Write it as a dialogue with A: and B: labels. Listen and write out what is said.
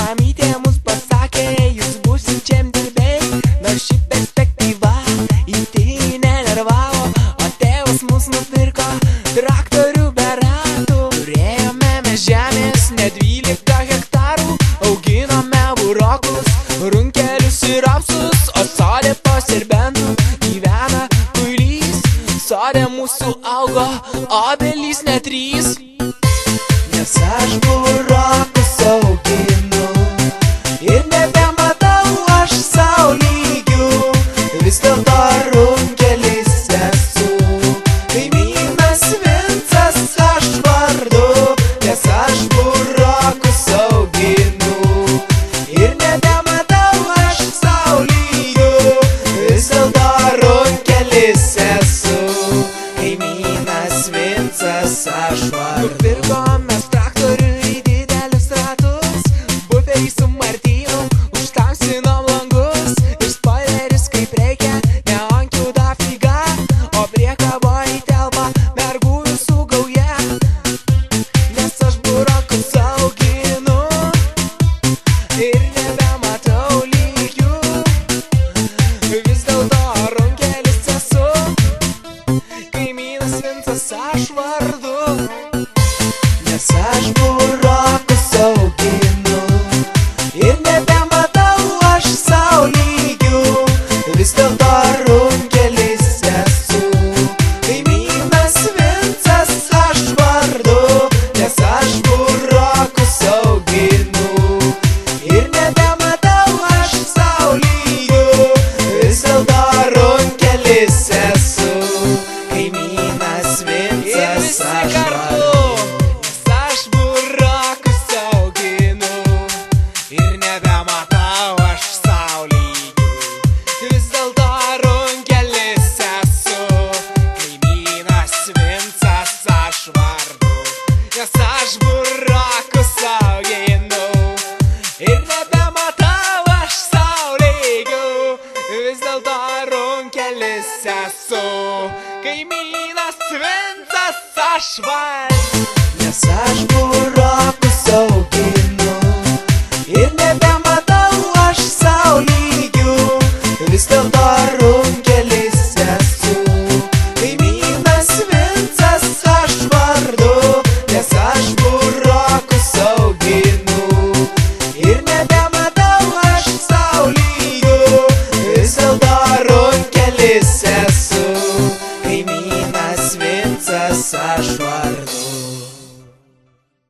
A: mamytė mus pasakė, jūs būsit žemdirbiai, nors ši perspektyva itin nenervavo, o tėvas mus nupirko traktorių be ratų. Turėjome mes žemės ne 12 hektarų, auginome burokus, runkelius ir rapsus, o sode po serbentų gyvena kuilys. Sode mūsų augo obelys net 3. Nes aš burokus auginu ir nebematau aš sau lygių, vis dėlto runkelis esu, kaimynas Vincas aš vardu. Nes aš burokus auginu ir nebematau aš sau lygių, vis dėlto runkelis esu, kaimynas Vincas aš vardu. Nupirkome traktorių į didelius ratus, buferį su Martynu, užtamsinom langus ir spoileris kaip reikia, neonkių dafiga, o priekaboj telpa mergų visų gauja. Nes aš burokus auginu ir nebematau lygių, vis dėlto runkelis esu, kaimynas Vincas aš vardu. Nes aš burokus auginu ir nebematau aš sau lygių, vis dėlto runkelis esu, kaimynas Vincas aš vardu. Nes aš burokus auginu ir nebematau aš sau lygių, vis dėlto runkelis esu, kaimynas Vincas aš vardu. Nes aš burokus auginu ir nebematau aš sau lygių, vis dėlto runkelis esu, kaimynas Vincas aš vardu. Nes aš burokus auginu ir nebematau aš sau lygių, vis dėlto runkelis esu, kaimynas Vincas aš vardu. Nes aš burokus auginu ir nebematau aš sau lygių, vis dėlto runkelis esu, kaimynas Vincas aš vardu.